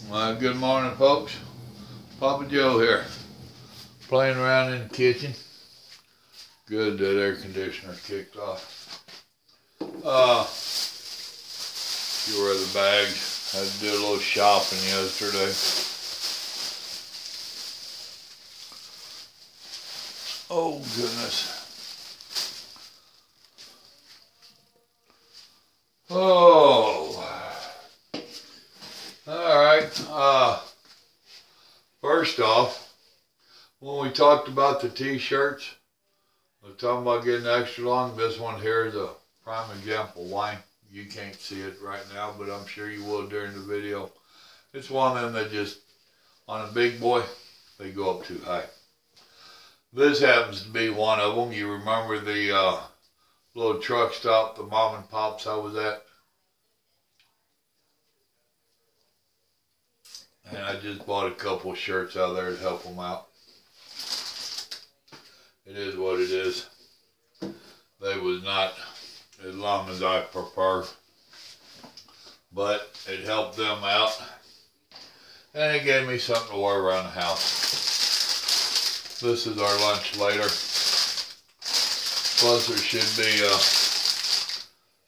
Good morning, folks. Papa Joe here, playing around in the kitchen. Good that air conditioner kicked off. You were the bags. Had to do a little shopping yesterday. Oh goodness. Oh. Alright, first off, when we talked about the t-shirts, we're talking about getting extra long. This one here is a prime example why. You can't see it right now, but I'm sure you will during the video. It's one of them that just, on a big boy, they go up too high. This happens to be one of them. You remember the little truck stop, the mom and pops I was at? And I just bought a couple shirts out there to help them out. It is what it is. They was not as long as I prefer, but it helped them out. And it gave me something to wear around the house. This is our lunch later. Plus there should be a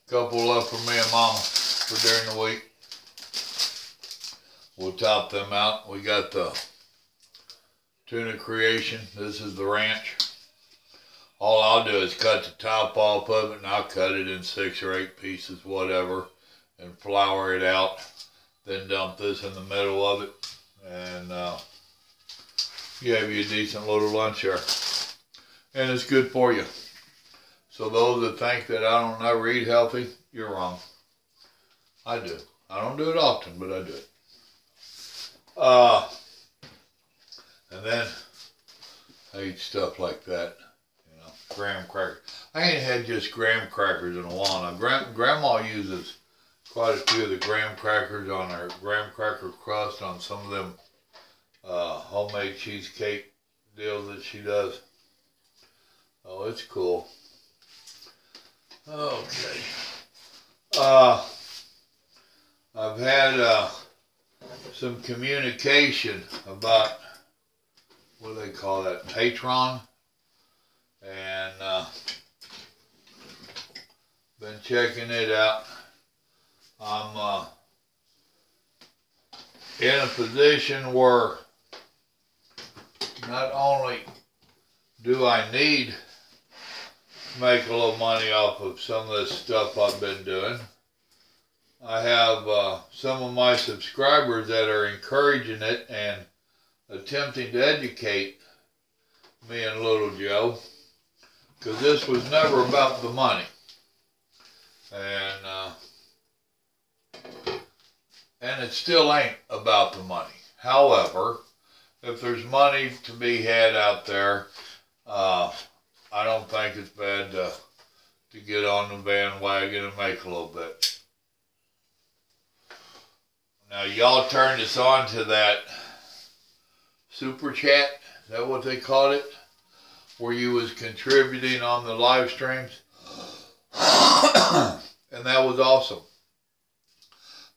couple left for me and Mama for during the week. We'll top them out. We got the tuna creation. This is the ranch. All I'll do is cut the top off of it, and I'll cut it in 6 or 8 pieces, whatever, and flour it out. Then dump this in the middle of it, and give you a decent little lunch there. And it's good for you. So those that think that I don't ever eat healthy, you're wrong. I do. I don't do it often, but I do it. And then I eat stuff like that, you know, graham crackers. I ain't had just graham crackers in a while. Now, Grandma uses quite a few of the graham crackers on her graham cracker crust on some of them homemade cheesecake deals that she does. Oh, it's cool. Okay. I've had some communication about, what do they call that, Patreon, and been checking it out. I'm in a position where not only do I need to make a little money off of some of this stuff I've been doing, I have some of my subscribers that are encouraging it and attempting to educate me and Little Joe, because this was never about the money. And it still ain't about the money. However, if there's money to be had out there, I don't think it's bad to get on the bandwagon and make a little bit. Now, y'all turned us on to that super chat, is that what they called it? Where you was contributing on the live streams. And that was awesome.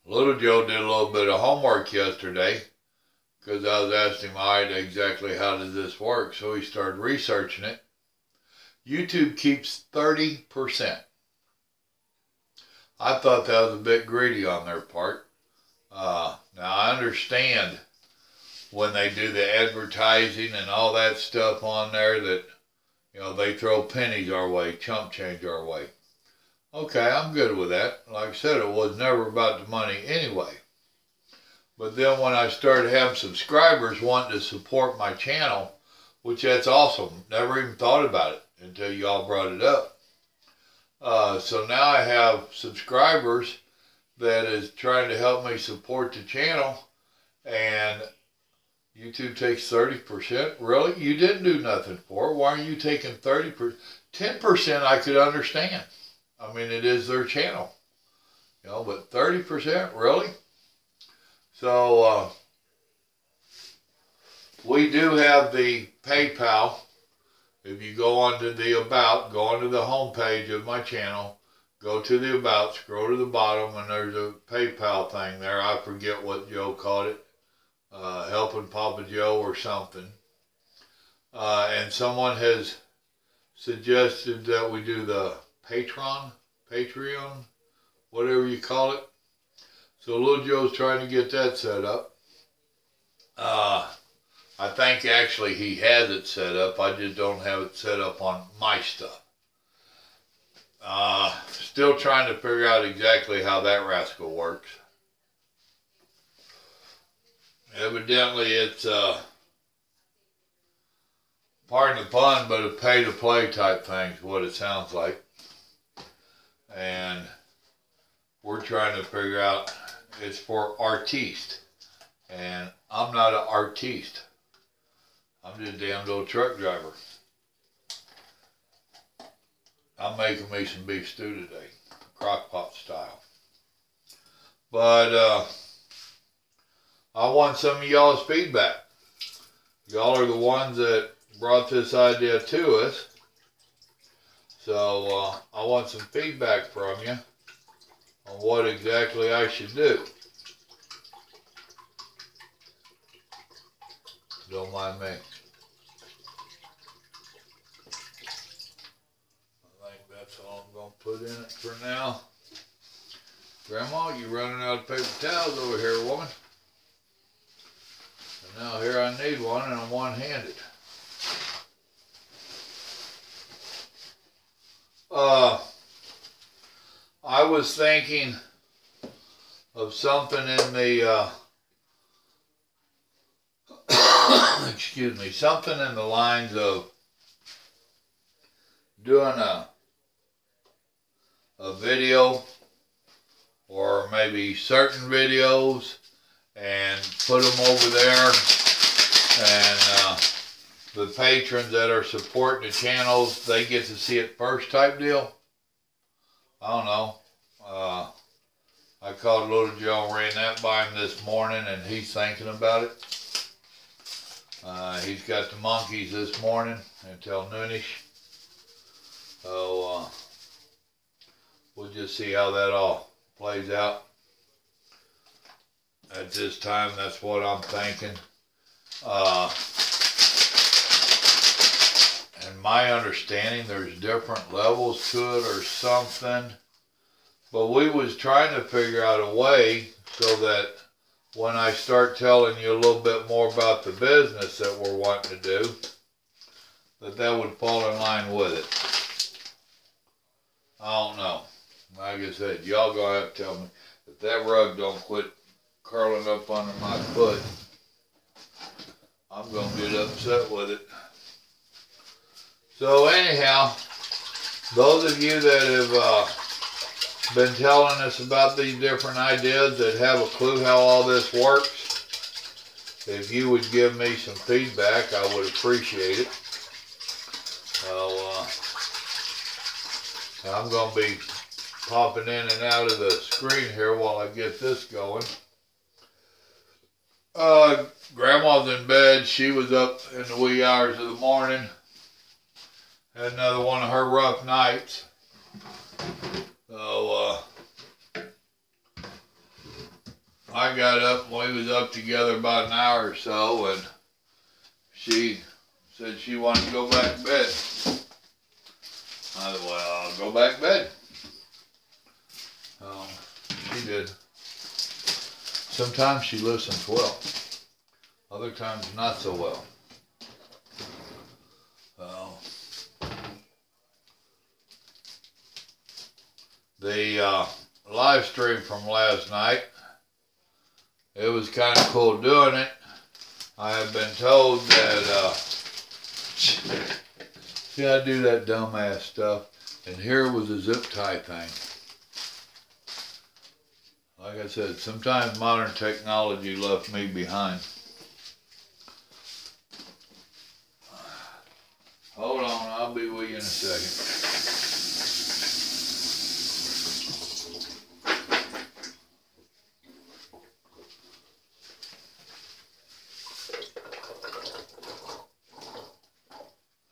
Little Joe did a little bit of homework yesterday, because I was asking him, all right, exactly how does this work? So he started researching it. YouTube keeps 30%. I thought that was a bit greedy on their part. Now I understand when they do the advertising and all that stuff on there that, you know, they throw pennies our way, chump change our way. Okay, I'm good with that. Like I said, it was never about the money anyway. But then when I started having subscribers wanting to support my channel, which that's awesome, never even thought about it until y'all brought it up. So now I have subscribers that is trying to help me support the channel, and YouTube takes 30%. Really? You didn't do nothing for it. Why are you taking 30%? 10% I could understand. I mean, it is their channel. You know, but 30%? Really? So, we do have the PayPal. If you go onto the About, go onto the home page of my channel, go to the About, scroll to the bottom, and there's a PayPal thing there. I forget what Joe called it. helping Papa Joe or something. And someone has suggested that we do the Patreon, whatever you call it. So Little Joe's trying to get that set up. I think actually he has it set up. I just don't have it set up on my stuff. Still trying to figure out exactly how that rascal works. Evidently it's, pardon the pun, but a pay-to-play type thing is what it sounds like. And we're trying to figure out, it's for artiste. And I'm not an artiste. I'm just a damn little truck driver. I'm making me some beef stew today, crock pot style. But I want some of y'all's feedback. Y'all are the ones that brought this idea to us. So I want some feedback from you on what exactly I should do. Don't mind me. I think that's all I'm going to put in it for now. Grandma, you running out of paper towels over here, woman. And now here I need one and I'm one-handed. I was thinking of something in the, excuse me, something in the lines of doing a video, or maybe certain videos, and put them over there, and the patrons that are supporting the channels, they get to see it first type deal. I don't know. I called Little Joe and ran that by him this morning, and he's thinking about it. He's got the monkeys this morning until noonish. So we'll just see how that all plays out. At this time, that's what I'm thinking. And my understanding, there's different levels to it or something. But we was trying to figure out a way so that when I start telling you a little bit more about the business that we're wanting to do, that would fall in line with it. I don't know. Like I said, y'all gonna have to tell me if that rug don't quit curling up under my foot, I'm gonna get upset with it. So anyhow, those of you that have been telling us about these different ideas, that have a clue how all this works, if you would give me some feedback, I would appreciate it. So I'm going to be popping in and out of the screen here while I get this going. Grandma's in bed. She was up in the wee hours of the morning. Had another one of her rough nights. So, I got up, we was up together about an hour or so, and she said she wanted to go back to bed. I said, well, I'll go back to bed. She did. Sometimes she listens well. Other times not so well. The live stream from last night, it was kind of cool doing it. I have been told that, see, I do that dumbass stuff, and here was a zip tie thing. Like I said, sometimes modern technology left me behind. Hold on, I'll be with you in a second.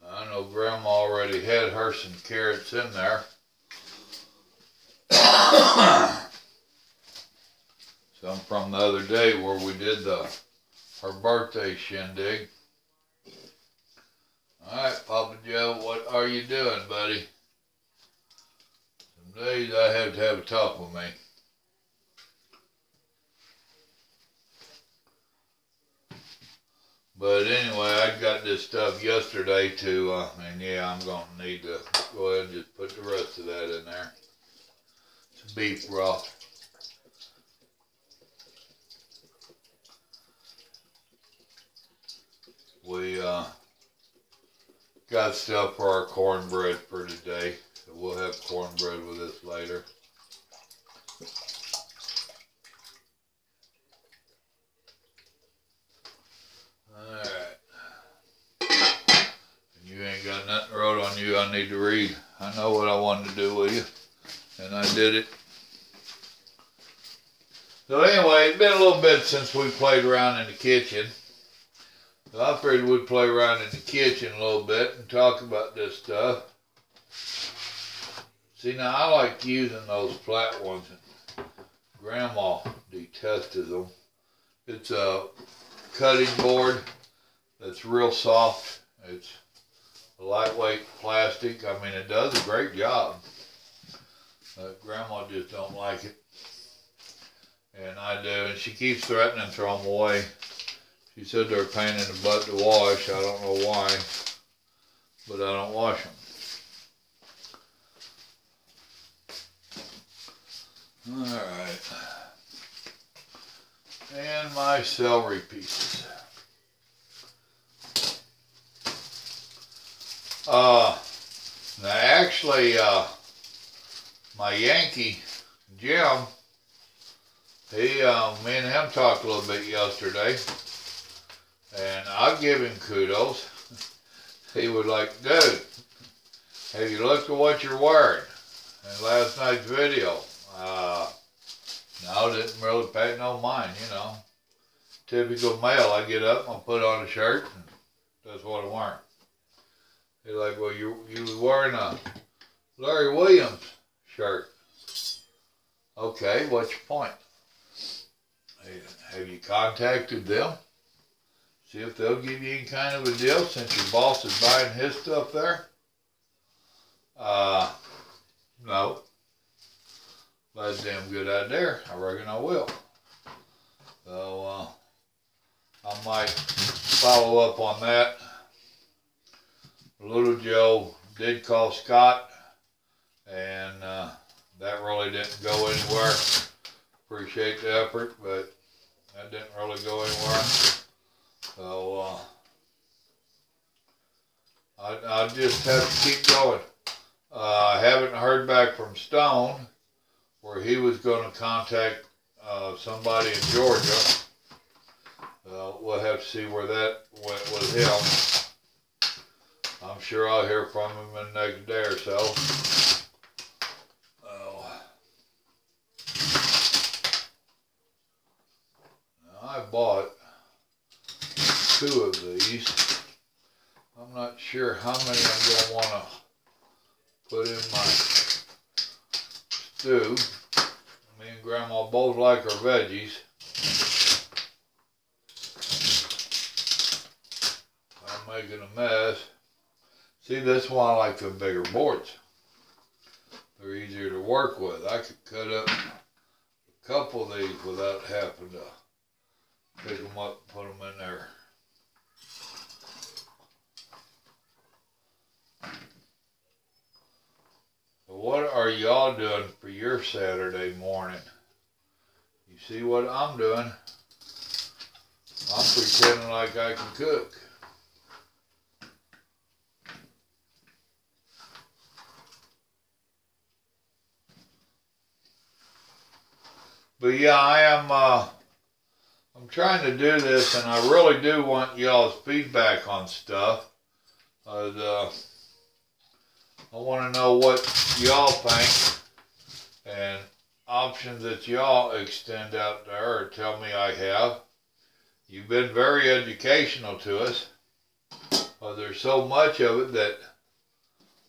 I know Grandma already had her some carrots in there. Some from the other day where we did the her birthday shindig. Alright, Papa Joe, what are you doing, buddy? Some days I have to have a talk with me. But anyway, I got this stuff yesterday too, and yeah, I'm going to need to go ahead and just put the rest of that in there. It's beef broth. We got stuff for our cornbread for today, so we'll have cornbread with us later. You ain't got nothing wrote on you I need to read. I know what I wanted to do with you, and I did it. So anyway, it's been a little bit since we played around in the kitchen. So I figured we'd play around in the kitchen a little bit and talk about this stuff. See, now I like using those flat ones. Grandma detested them. It's a cutting board that's real soft. It's lightweight plastic. I mean, it does a great job. Grandma just don't like it. And I do. And she keeps threatening to throw them away. She said they're a pain in the butt to wash. I don't know why. But I don't wash them. Alright. And my celery pieces. Now actually, my Yankee, Jim, me and him talked a little bit yesterday, and I'll give him kudos. He was like, dude, have you looked at what you're wearing in last night's video? No, didn't really pay no mind, you know. Typical male, I get up, I put on a shirt, and that's what I'm wearing. He's like, well, you wearing a Larry Williams shirt. Okay, what's your point? Have you contacted them? See if they'll give you any kind of a deal since your boss is buying his stuff there? No. That's a damn good idea. I reckon I will. So, I might follow up on that. Little Joe did call Scott, and that really didn't go anywhere. Appreciate the effort, but that didn't really go anywhere. So I just have to keep going. I haven't heard back from Stone, where he was going to contact somebody in Georgia. We'll have to see where that went with him. I'm sure I'll hear from him in the next day or so. Now I bought 2 of these. I'm not sure how many I'm going to want to put in my stew. Me and Grandma both like our veggies. I'm making a mess. See, this one I like the bigger boards. They're easier to work with. I could cut up a couple of these without having to pick them up and put them in there. So what are y'all doing for your Saturday morning? You see what I'm doing? I'm pretending like I can cook. But yeah, I'm trying to do this, and I really do want y'all's feedback on stuff. I want to know what y'all think, and options that y'all extend out there or tell me I have. You've been very educational to us. There's so much of it that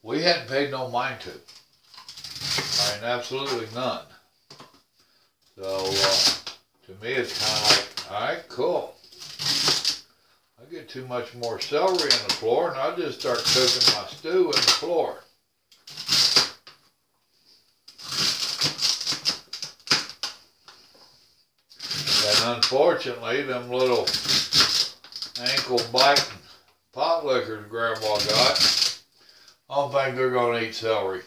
we hadn't paid no mind to. I mean, absolutely none. So, to me, it's kind of like, all right, cool. get too much more celery in the floor, and I'll just start cooking my stew in the floor. And unfortunately, them little ankle-biting pot lickers Grandma got, I don't think they're going to eat celery.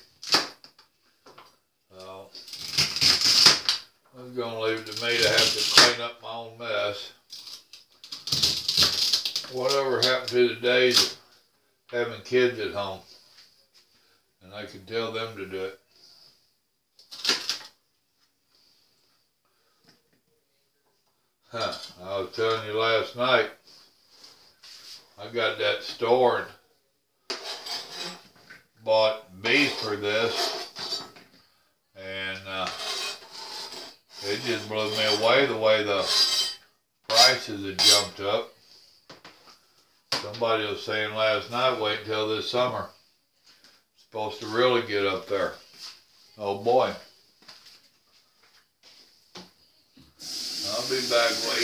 So, I'm going to leave it to me to have to clean up my own mess. Whatever happened to the days of having kids at home, and I could tell them to do it. I was telling you last night, I got that store and bought beef for this, and it just blew me away the way the prices had jumped up. Somebody was saying last night, wait until this summer. It's supposed to really get up there. Oh boy. I'll be back with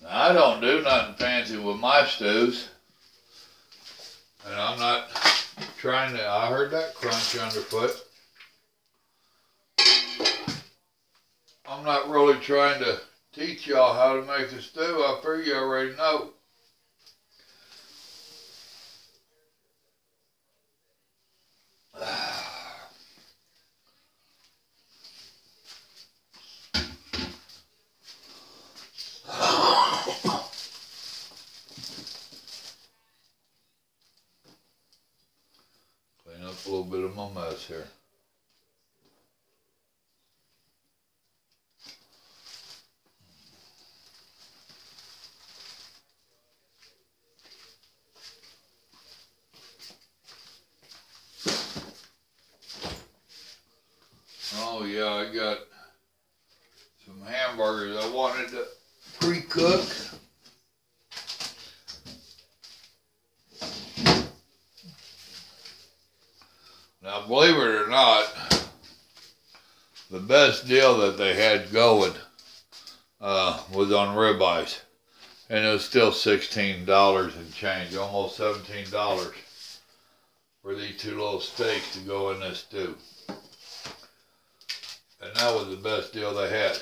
you. Now, I don't do nothing fancy with my stews. And I'm not trying to, I heard that crunch underfoot. I'm not really trying to teach y'all how to make a stew. I figure you already know. Clean up a little bit of my mess here. Oh yeah, I got some hamburgers I wanted to pre-cook. Now, believe it or not, the best deal that they had going was on ribeyes, and it was still $16 and change, almost $17 for these two little steaks to go in this stew. And that was the best deal they had.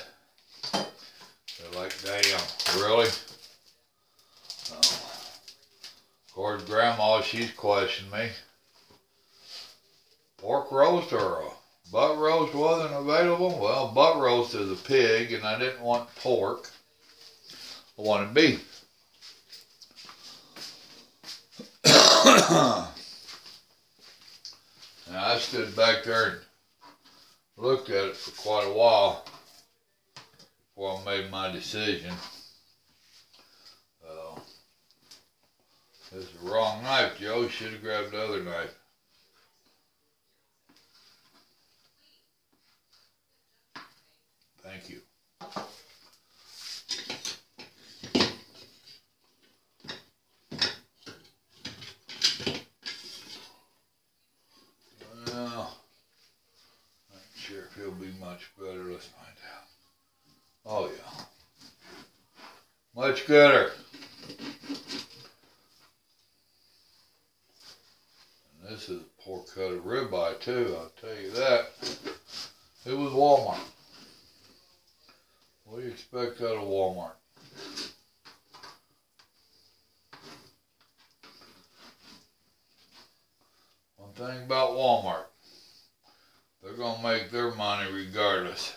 They're like, damn, really? Of course, Grandma, she's questioned me. Pork roast or a butt roast wasn't available? Well, butt roast is a pig, and I didn't want pork. I wanted beef. Now, I stood back there and looked at it for quite a while before I made my decision. This is the wrong knife, Joe. You should have grabbed the other knife. Thank you. Well, I'm not sure if he'll be much better. Let's find out. Oh yeah. Much gooder. And this is a poor cut of ribeye too, I'll tell you that. It was Walmart. What do you expect out of Walmart? One thing about Walmart, they're going to make their money regardless.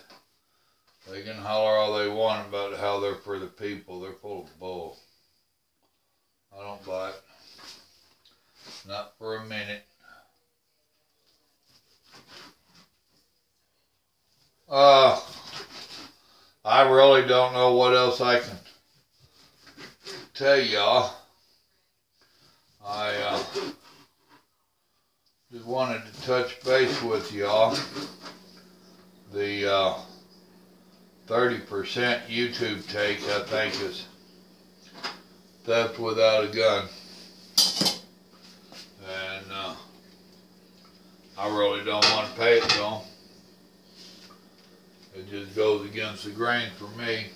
They can holler all they want about how they're for the people. They're full of bull. I don't buy it. Not for a minute. I really don't know what else I can tell y'all. I just wanted to touch base with y'all. The 30% YouTube take, I think, is theft without a gun. And I really don't want to pay it to them. It just goes against the grain for me.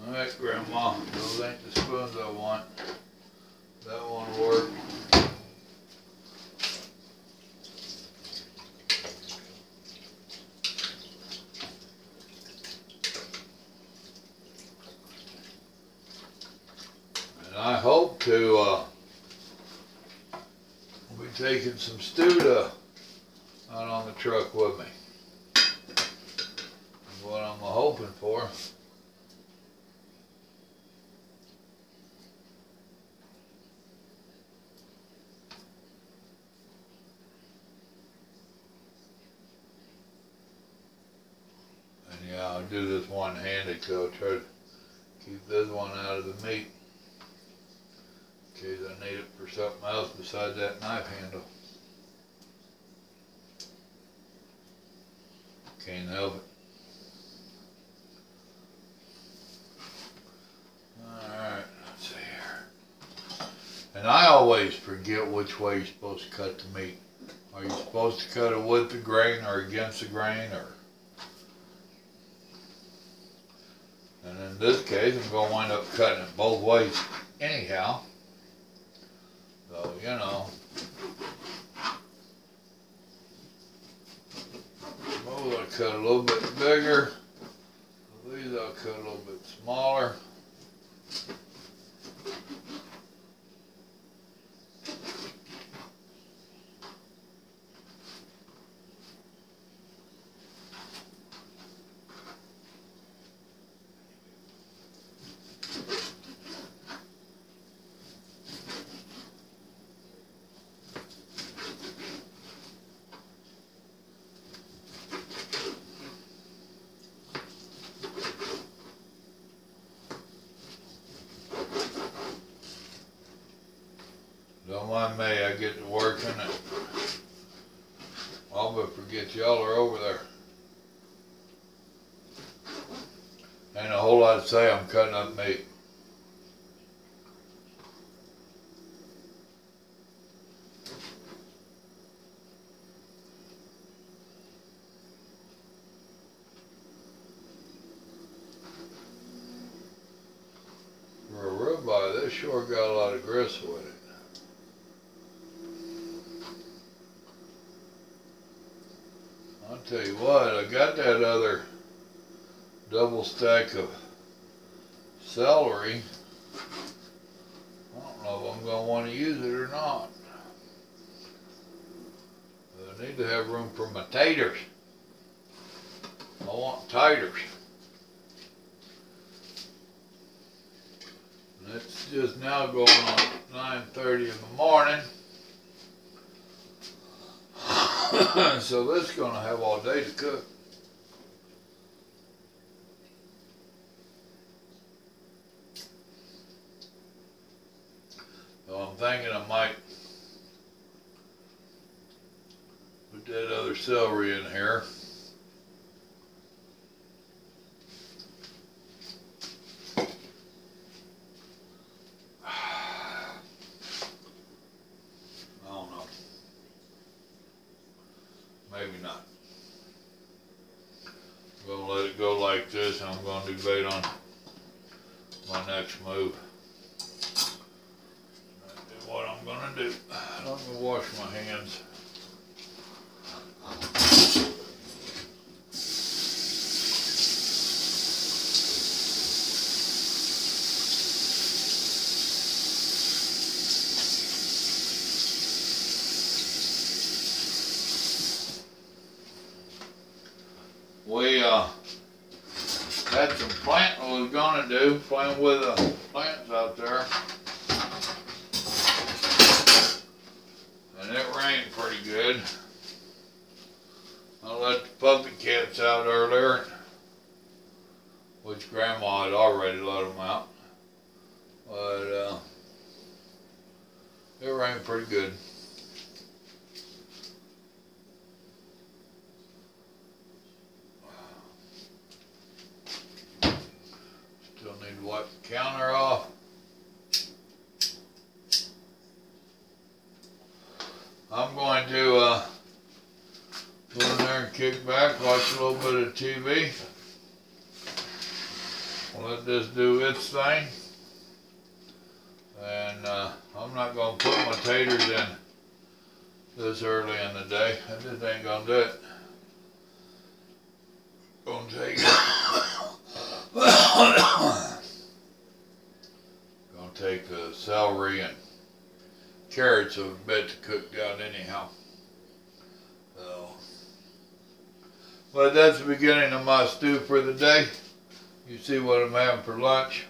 Alright, Grandma, those ain't the spoons I want. That won't work. And I hope to be taking some Studa out on the truck with me. That's what I'm hoping for. And yeah, I'll do this one-handed because I'll try to keep this one out of the meat in case I need it for something else besides that knife handle. Can't help it. Alright, let's see here. And I always forget which way you're supposed to cut the meat. Are you supposed to cut it with the grain or against the grain, or? And in this case, I'm going to wind up cutting it both ways anyhow. So, you know. Those I'll cut a little bit bigger. These I'll cut a little bit smaller. Don't mind me, I get to working and I'll but forget y'all are over there. Ain't a whole lot to say, I'm cutting up meat. For a ribeye, this sure got a lot of gristle with it. I'll tell you what, I got that other double stack of celery. I don't know if I'm going to want to use it or not. But I need to have room for my taters. I want taters. And it's just now going on 9:30 in the morning. So this is going to have all day to cook. So I'm thinking I might put that other celery in here. Maybe not. I'm going to let it go like this, and I'm going to debate on my next move. That's what I'm going to do. I'm going to wash my hands. We had some planting we was gonna do, playing with the plants out there, and it rained pretty good. I let the puppy cats out earlier, which Grandma had already let them out, but it rained pretty good. Wipe the counter off. I'm going to go in there and kick back, watch a little bit of TV. Let this do its thing. And I'm not going to put my taters in this early in the day. I just ain't going to do it. Going to take Going to take the celery and carrots a bit to cook down anyhow. So, but that's the beginning of my stew for the day. You see what I'm having for lunch.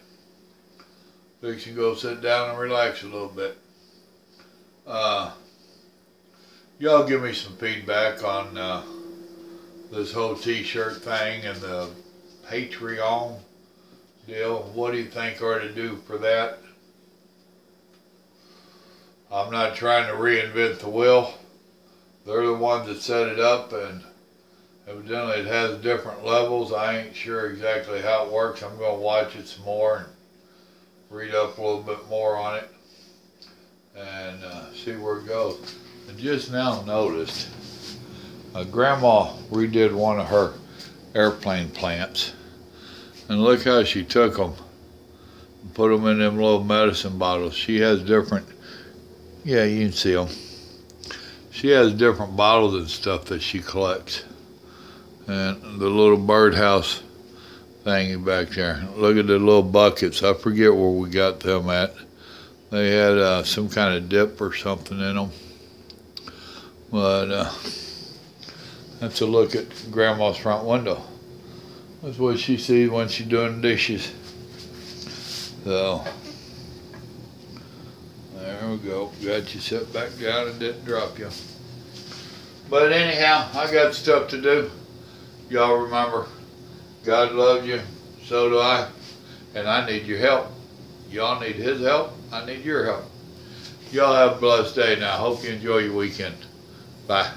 Fixing to go sit down and relax a little bit. Y'all give me some feedback on this whole t-shirt thing and the Patreon deal. What do you think I ought to do for that? I'm not trying to reinvent the wheel. They're the ones that set it up, and evidently it has different levels. I ain't sure exactly how it works. I'm going to watch it some more and read up a little bit more on it and see where it goes. I just now noticed Grandma redid one of her airplane plants, and look how she took them and put them in them little medicine bottles. She has different, yeah, you can see them. She has different bottles and stuff that she collects. And the little birdhouse thingy back there. Look at the little buckets. I forget where we got them at. They had some kind of dip or something in them. But that's a look at Grandma's front window. That's what she sees when she's doing dishes. So, there we go. Got you set back down and didn't drop you. But anyhow, I got stuff to do. Y'all remember, God loves you, so do I, and I need your help. Y'all need His help, I need your help. Y'all have a blessed day now. Hope you enjoy your weekend. Bye.